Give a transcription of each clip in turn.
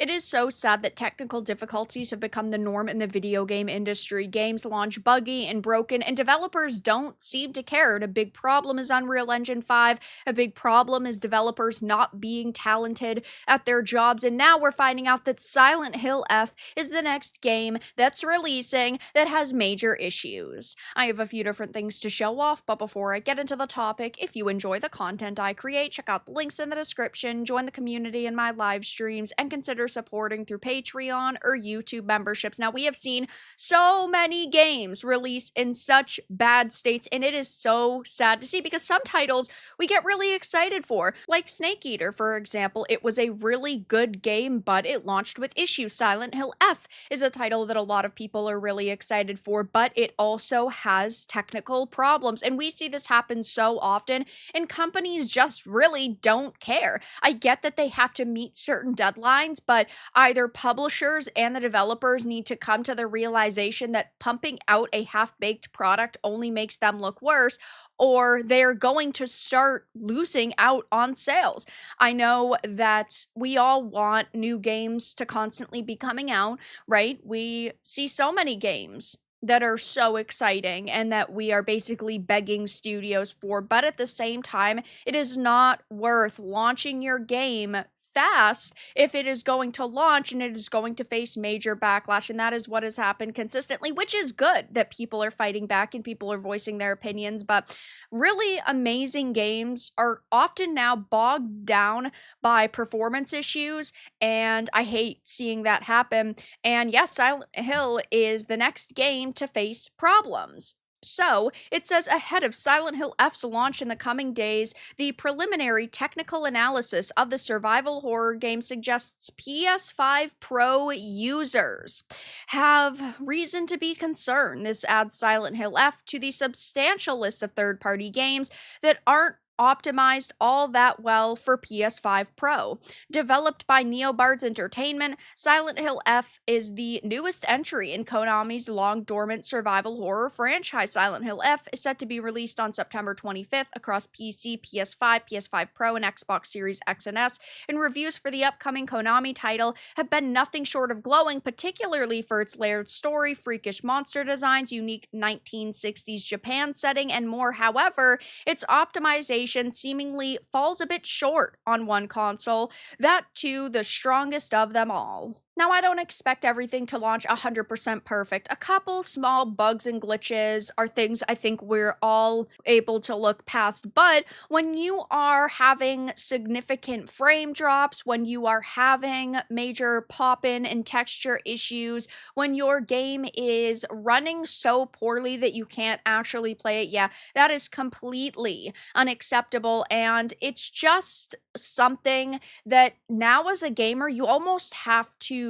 It is so sad that technical difficulties have become the norm in the video game industry. Games launch buggy and broken, and developers don't seem to care. And a big problem is Unreal Engine 5. A big problem is developers not being talented at their jobs. And now we're finding out that Silent Hill F is the next game that's releasing that has major issues. I have a few different things to show off, but before I get into the topic, if you enjoy the content I create, check out the links in the description, join the community in my live streams, and consider supporting through Patreon or YouTube memberships. Now, we have seen so many games release in such bad states, and it is so sad to see because some titles we get really excited for, like Snake Eater, for example. It was a really good game, but it launched with issues. Silent Hill F is a title that a lot of people are really excited for, but it also has technical problems, and we see this happen so often, and companies just really don't care. I get that they have to meet certain deadlines, but either publishers and the developers need to come to the realization that pumping out a half-baked product only makes them look worse, or they're going to start losing out on sales. I know that we all want new games to constantly be coming out, right? We see so many games that are so exciting and that we are basically begging studios for, but at the same time, it is not worth launching your game fast if it is going to launch and it is going to face major backlash. And that is what has happened consistently, which is good that people are fighting back and people are voicing their opinions. But really amazing games are often now bogged down by performance issues, and I hate seeing that happen. And yes, Silent Hill is the next game to face problems. So, it says ahead of Silent Hill F's launch in the coming days, the preliminary technical analysis of the survival horror game suggests PS5 Pro users have reason to be concerned. This adds Silent Hill F to the substantial list of third-party games that aren't optimized all that well for PS5 Pro. Developed by Neobards Entertainment, Silent Hill F is the newest entry in Konami's long-dormant survival horror franchise. Silent Hill F is set to be released on September 25th across PC, PS5, PS5 Pro, and Xbox Series X and S, and reviews for the upcoming Konami title have been nothing short of glowing, particularly for its layered story, freakish monster designs, unique 1960s Japan setting, and more. However, its optimization seemingly falls a bit short on one console, that too the strongest of them all. Now, I don't expect everything to launch 100% perfect. A couple small bugs and glitches are things I think we're all able to look past, but when you are having significant frame drops, when you are having major pop-in and texture issues, when your game is running so poorly that you can't actually play it, yeah, that is completely unacceptable, and it's just something that now as a gamer you almost have to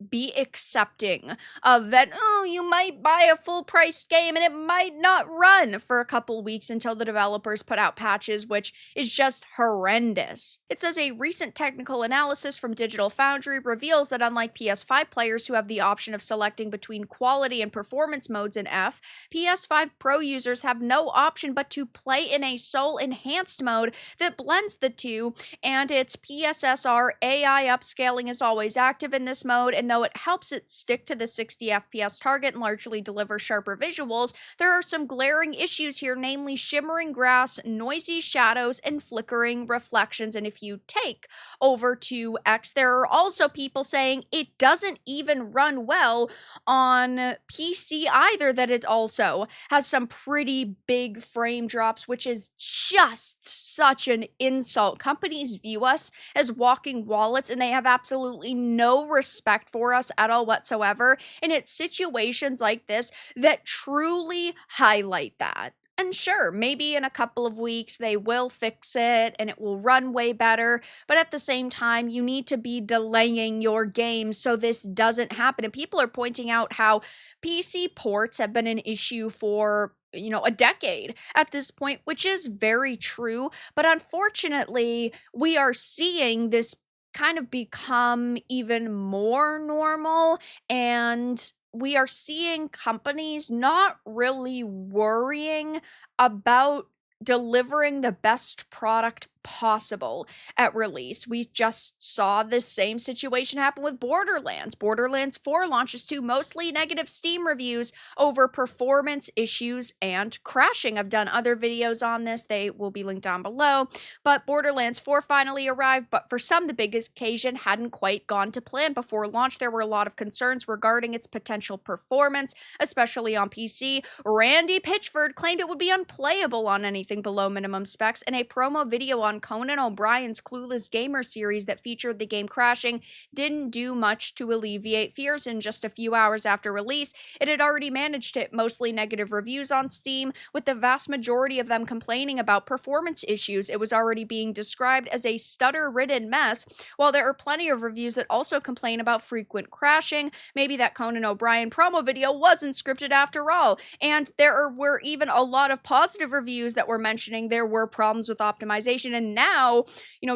be accepting of, that oh, you might buy a full priced game and it might not run for a couple weeks until the developers put out patches, which is just horrendous. It says a recent technical analysis from Digital Foundry reveals that unlike PS5 players who have the option of selecting between quality and performance modes in F, PS5 Pro users have no option but to play in a soul enhanced mode that blends the two, and its PSSR AI upscaling is always active in this mode, and though it helps it stick to the 60 FPS target and largely deliver sharper visuals, there are some glaring issues here, namely shimmering grass, noisy shadows, and flickering reflections. And if you take over to X, there are also people saying it doesn't even run well on PC either, that it also has some pretty big frame drops, which is just such an insult. Companies view us as walking wallets, and they have absolutely no respect for us at all whatsoever. And it's situations like this that truly highlight that. And sure, maybe in a couple of weeks they will fix it and it will run way better, but at the same time, you need to be delaying your game so this doesn't happen. And people are pointing out how PC ports have been an issue for a decade at this point, which is very true. But unfortunately, we are seeing this kind of become even more normal, and we are seeing companies not really worrying about delivering the best product possible at release. We just saw this same situation happen with Borderlands. Borderlands 4 launches to mostly negative Steam reviews over performance issues and crashing. I've done other videos on this, they will be linked down below. But Borderlands 4 finally arrived, but for some, the big occasion hadn't quite gone to plan. Before launch, there were a lot of concerns regarding its potential performance, especially on PC. Randy Pitchford claimed it would be unplayable on anything below minimum specs, and a promo video on Conan O'Brien's Clueless Gamer series that featured the game crashing didn't do much to alleviate fears. In just a few hours after release, it had already managed to hit mostly negative reviews on Steam, with the vast majority of them complaining about performance issues. It was already being described as a stutter-ridden mess, while there are plenty of reviews that also complain about frequent crashing. Maybe that Conan O'Brien promo video wasn't scripted after all. And there were even a lot of positive reviews that were mentioning there were problems with optimization. And now,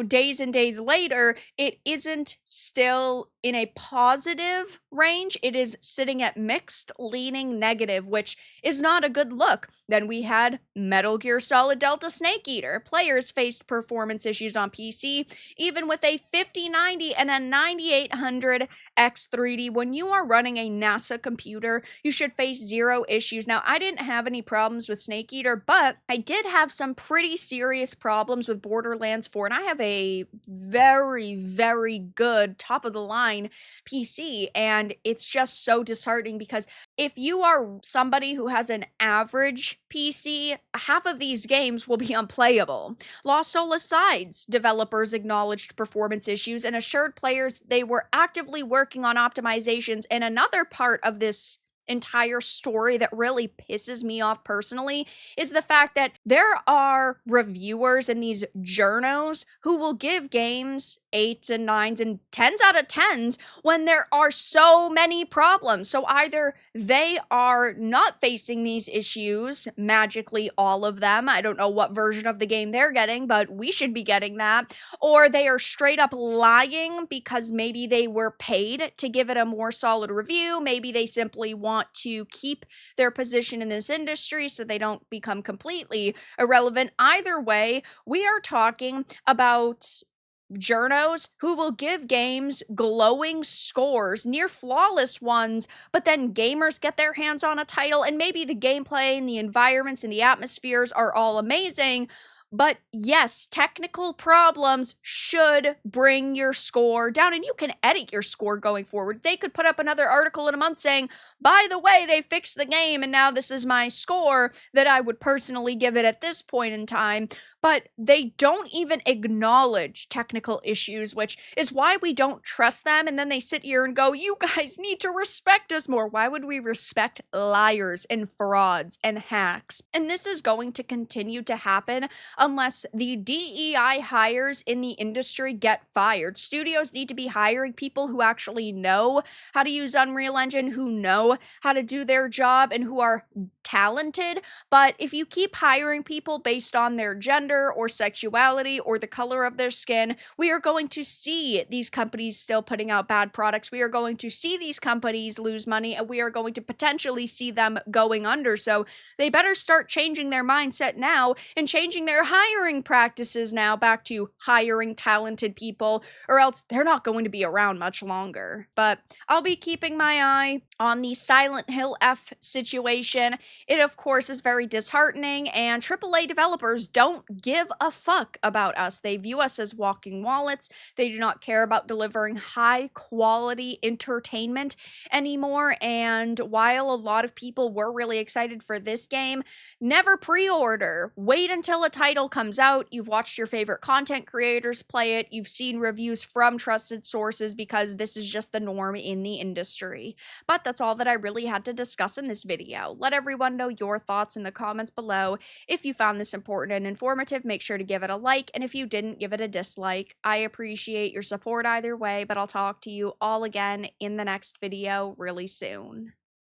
days and days later, it isn't still in a positive range. It is sitting at mixed, leaning negative, which is not a good look. Then we had Metal Gear Solid Delta Snake Eater. Players faced performance issues on PC, even with a 5090 and a 9800 X3D. When you are running a NASA computer, you should face zero issues. Now, I didn't have any problems with Snake Eater, but I did have some pretty serious problems with Borderlands 4, and I have a very, very good top-of-the-line PC, and it's just so disheartening because if you are somebody who has an average PC, half of these games will be unplayable. Lost Soul Aside's developers acknowledged performance issues and assured players they were actively working on optimizations. And another part of this entire story that really pisses me off personally is the fact that there are reviewers and these journos who will give games 8s and 9s and 10s out of 10s when there are so many problems. So either they are not facing these issues magically, all of them. I don't know what version of the game they're getting, but we should be getting that. Or they are straight up lying because maybe they were paid to give it a more solid review. Maybe they simply want to keep their position in this industry so they don't become completely irrelevant. Either way, we are talking about journos who will give games glowing scores, near flawless ones, but then gamers get their hands on a title and maybe the gameplay and the environments and the atmospheres are all amazing. But yes, technical problems should bring your score down, and you can edit your score going forward. They could put up another article in a month saying, by the way, they fixed the game and now this is my score that I would personally give it at this point in time. But they don't even acknowledge technical issues, which is why we don't trust them. And then they sit here and go, you guys need to respect us more. Why would we respect liars and frauds and hacks? And this is going to continue to happen unless the DEI hires in the industry get fired. Studios need to be hiring people who actually know how to use Unreal Engine, who know how to do their job, and who are talented. But if you keep hiring people based on their gender or sexuality or the color of their skin, we are going to see these companies still putting out bad products. We are going to see these companies lose money, and we are going to potentially see them going under. So they better start changing their mindset now and changing their hiring practices now back to hiring talented people, or else they're not going to be around much longer. But I'll be keeping my eye on the Silent Hill F situation. It, of course, is very disheartening, and AAA developers don't give a fuck about us. They view us as walking wallets. They do not care about delivering high-quality entertainment anymore, and while a lot of people were really excited for this game, never pre-order. Wait until a title comes out. You've watched your favorite content creators play it. You've seen reviews from trusted sources, because this is just the norm in the industry. But that's all that I really had to discuss in this video. Let everyone know your thoughts in the comments below. If you found this important and informative, make sure to give it a like, and if you didn't, give it a dislike. I appreciate your support either way, but I'll talk to you all again in the next video really soon.